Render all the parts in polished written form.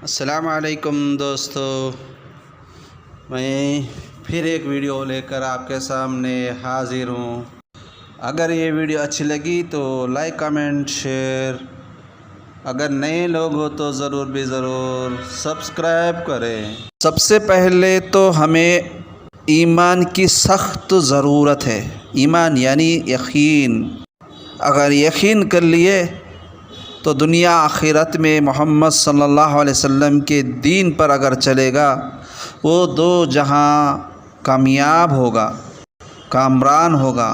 السلام علیکم دوستو، میں پھر ایک ویڈیو لے کر آپ کے سامنے حاضر ہوں۔ اگر یہ ویڈیو اچھی لگی تو لائک کمنٹ شیئر، اگر نئے لوگ ہو تو ضرور سبسکرائب کریں۔ سب سے پہلے تو ہمیں ایمان کی سخت ضرورت ہے۔ ایمان یعنی یقین۔ اگر یقین کر لیے تو دنیا آخرت میں محمد صلی اللہ علیہ وسلم کے دین پر اگر چلے گا وہ دو جہاں کامیاب ہوگا، کامران ہوگا۔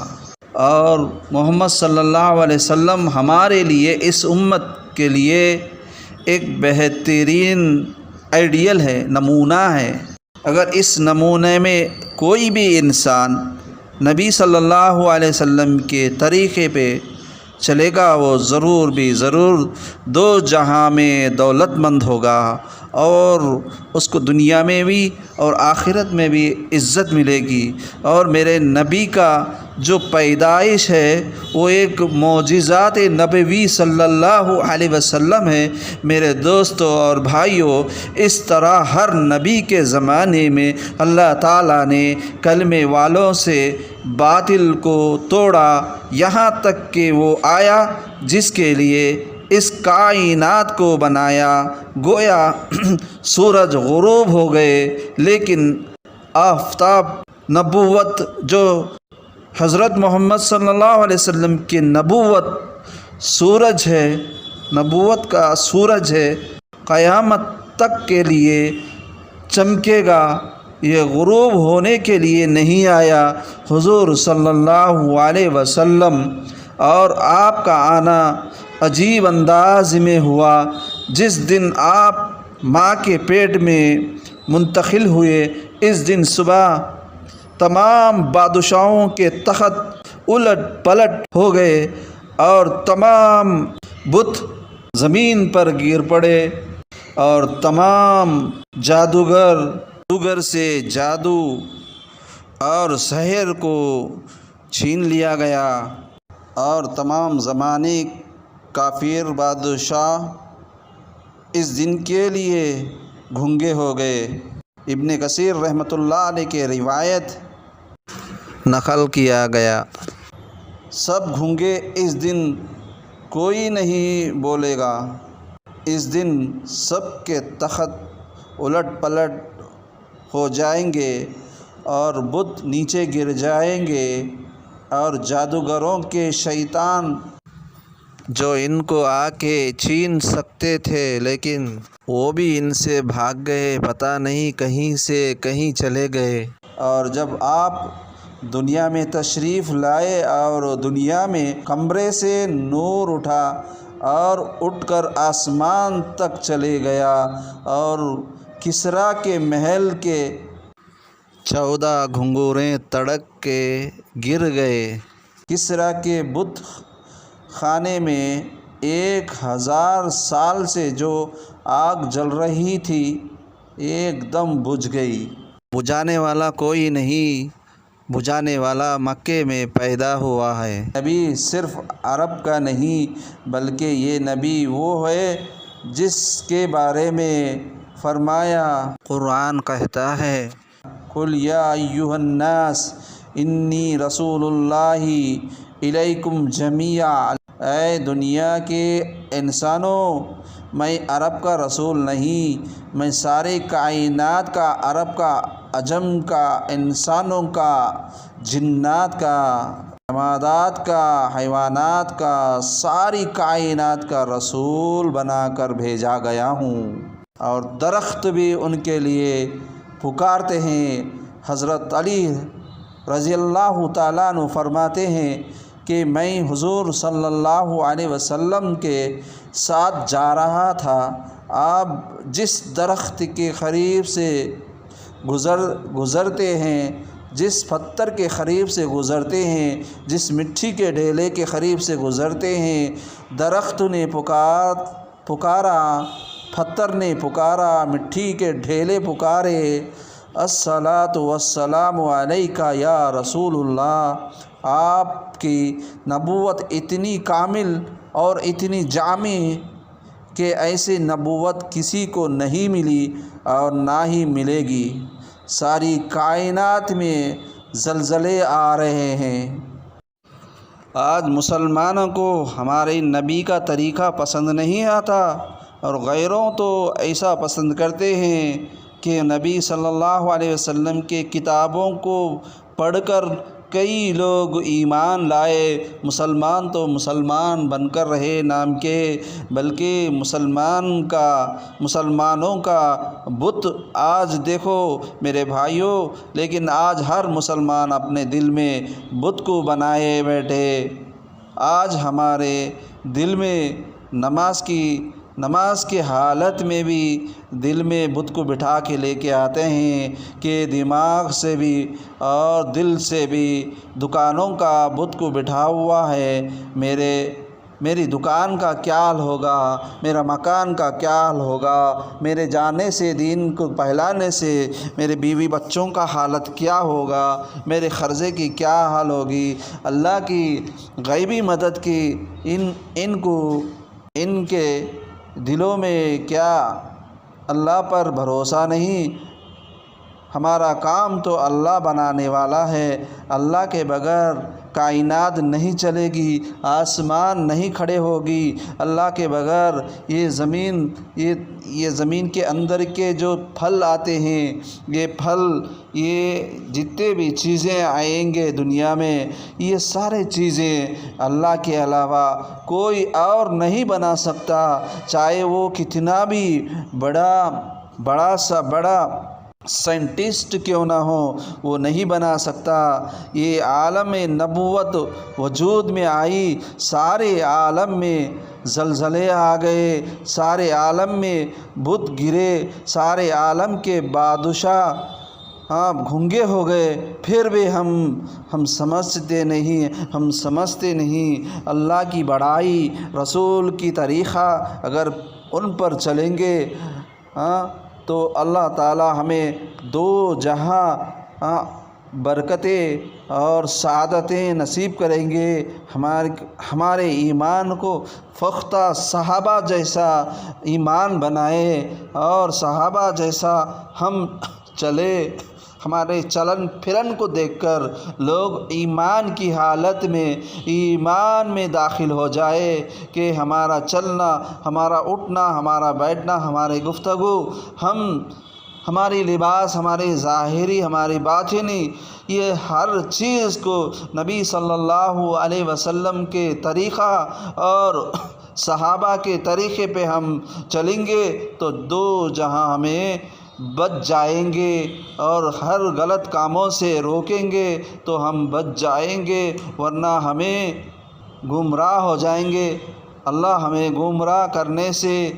اور محمد صلی اللہ علیہ وسلم ہمارے لیے، اس امت کے لیے ایک بہترین آئیڈیل ہے، نمونہ ہے۔ اگر اس نمونے میں کوئی بھی انسان نبی صلی اللہ علیہ وسلم کے طریقے پہ چلے گا وہ ضرور دو جہاں میں دولت مند ہوگا، اور اس کو دنیا میں بھی اور آخرت میں بھی عزت ملے گی۔ اور میرے نبی کا جو پیدائش ہے وہ ایک معجزات نبوی صلی اللہ علیہ وسلم ہے۔ میرے دوستوں اور بھائیوں، اس طرح ہر نبی کے زمانے میں اللہ تعالیٰ نے کلمے والوں سے باطل کو توڑا، یہاں تک کہ وہ آیا جس کے لیے اس کائنات کو بنایا۔ گویا سورج غروب ہو گئے، لیکن آفتاب نبوت جو حضرت محمد صلی اللہ علیہ وسلم کی نبوت سورج ہے، نبوت کا سورج ہے، قیامت تک کے لیے چمکے گا۔ یہ غروب ہونے کے لیے نہیں آیا۔ حضور صلی اللہ علیہ وسلم اور آپ کا آنا عجیب انداز میں ہوا۔ جس دن آپ ماں کے پیٹ میں منتقل ہوئے، اس دن صبح تمام بادشاہوں کے تخت الٹ پلٹ ہو گئے اور تمام بت زمین پر گر پڑے، اور تمام جادوگر سے جادو اور سحر کو چھین لیا گیا، اور تمام زمانے کافر بادشاہ اس دن کے لیے گھنگے ہو گئے۔ ابن کثیر رحمۃ اللہ علیہ کے روایت نقل کیا گیا، سب گھنگے اس دن، کوئی نہیں بولے گا۔ اس دن سب کے تخت الٹ پلٹ ہو جائیں گے اور بت نیچے گر جائیں گے، اور جادوگروں کے شیطان جو ان کو آ کے چھین سکتے تھے لیکن وہ بھی ان سے بھاگ گئے، پتہ نہیں کہیں سے کہیں چلے گئے۔ اور جب آپ دنیا میں تشریف لائے اور دنیا میں کمرے سے نور اٹھا اور اٹھ کر آسمان تک چلے گیا، اور کسریٰ کے محل کے 14 گھنگوریں تڑک کے گر گئے۔ کسریٰ کے بت خانے میں 1000 سال سے جو آگ جل رہی تھی ایک دم بجھ گئی۔ بجھانے والا کوئی نہیں، بجھانے والا مکے میں پیدا ہوا ہے۔ نبی صرف عرب کا نہیں بلکہ یہ نبی وہ ہے جس کے بارے میں فرمایا، قرآن کہتا ہے، قُلْ يَا أَيُّهَا النَّاسُ إِنِّي رَسُولُ اللَّهِ إِلَيْكُمْ جَمِيعًا۔ اے دنیا کے انسانوں، میں عرب کا رسول نہیں، میں سارے کائنات کا، عرب کا، عجم کا، انسانوں کا، جنات کا، جمادات کا، حیوانات کا، ساری کائنات کا رسول بنا کر بھیجا گیا ہوں۔ اور درخت بھی ان کے لیے پکارتے ہیں۔ حضرت علی رضی اللہ تعالیٰ عنہ فرماتے ہیں کہ میں حضور صلی اللہ علیہ وسلم کے ساتھ جا رہا تھا، آپ جس درخت کے قریب سے گزرتے ہیں، جس پتھر کے قریب سے گزرتے ہیں، جس مٹی کے ڈھیلے کے قریب سے گزرتے ہیں، درخت نے پکارا، پتھر نے پکارا، مٹی کے ڈھیلے پکارے، الصلاۃ والسلام علیک یا رسول اللہ۔ آپ کی نبوت اتنی کامل اور اتنی جامع کہ ایسی نبوت کسی کو نہیں ملی اور نہ ہی ملے گی۔ ساری کائنات میں زلزلے آ رہے ہیں۔ آج مسلمانوں کو ہمارے نبی کا طریقہ پسند نہیں آتا، اور غیروں تو ایسا پسند کرتے ہیں کہ نبی صلی اللہ علیہ وسلم کے کتابوں کو پڑھ کر کئی لوگ ایمان لائے۔ مسلمان تو مسلمان بن کر رہے نام کے، بلکہ مسلمانوں کا بت آج دیکھو میرے بھائیوں، لیکن آج ہر مسلمان اپنے دل میں بت کو بنائے بیٹھے۔ آج ہمارے دل میں نماز کی حالت میں بھی دل میں بت کو بٹھا کے لے کے آتے ہیں کہ دماغ سے بھی اور دل سے بھی دکانوں کا بت کو بٹھا ہوا ہے۔ میری دکان کا کیا حال ہوگا، میرا مکان کا کیا حال ہوگا، میرے جانے سے، دین کو پہلانے سے میرے بیوی بچوں کا حالت کیا ہوگا، میرے قرضے کی کیا حال ہوگی، اللہ کی غیبی مدد کی ان کے دلوں میں کیا اللہ پر بھروسہ نہیں۔ ہمارا کام تو اللہ بنانے والا ہے۔ اللہ کے بغیر کائنات نہیں چلے گی، آسمان نہیں کھڑے ہوگی۔ اللہ کے بغیر یہ زمین کے اندر کے جو پھل آتے ہیں، یہ پھل، یہ جتنے بھی چیزیں آئیں گے دنیا میں، یہ سارے چیزیں اللہ کے علاوہ کوئی اور نہیں بنا سکتا، چاہے وہ کتنا بھی بڑا سائنٹسٹ کیوں نہ ہو، وہ نہیں بنا سکتا۔ یہ عالم نبوت وجود میں آئی، سارے عالم میں زلزلے آ گئے، سارے عالم میں بت گرے، سارے عالم کے بادشاہ گھنگے ہو گئے، پھر بھی ہم سمجھتے نہیں اللہ کی بڑائی، رسول کی طریقہ اگر ان پر چلیں گے تو اللہ تعالی ہمیں دو جہاں برکتیں اور سعادتیں نصیب کریں گے۔ ہمارے ایمان کو پختہ صحابہ جیسا ایمان بنائے اور صحابہ جیسا ہم چلے۔ ہمارے چلن پھرن کو دیکھ کر لوگ ایمان کی حالت میں ایمان میں داخل ہو جائے کہ ہمارا چلنا، ہمارا اٹھنا، ہمارا بیٹھنا، ہماری گفتگو، ہماری لباس، ہماری ظاہری، ہماری باطنی، یہ ہر چیز کو نبی صلی اللہ علیہ وسلم کے طریقہ اور صحابہ کے طریقے پہ ہم چلیں گے تو دو جہاں ہمیں بچ جائیں گے، اور ہر غلط کاموں سے روکیں گے تو ہم بچ جائیں گے، ورنہ ہمیں گمراہ ہو جائیں گے۔ اللہ ہمیں گمراہ کرنے سے،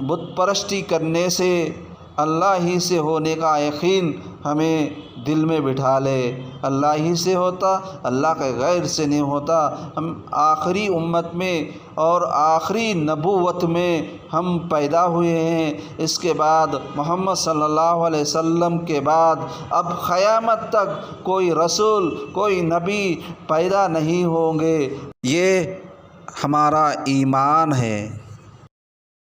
بت پرستی کرنے سے، اللہ ہی سے ہونے کا یقین ہمیں دل میں بٹھا لے۔ اللہ ہی سے ہوتا، اللہ کے غیر سے نہیں ہوتا۔ ہم آخری امت میں اور آخری نبوت میں ہم پیدا ہوئے ہیں۔ اس کے بعد محمد صلی اللہ علیہ وسلم کے بعد اب قیامت تک کوئی رسول، کوئی نبی پیدا نہیں ہوں گے۔ یہ ہمارا ایمان ہے۔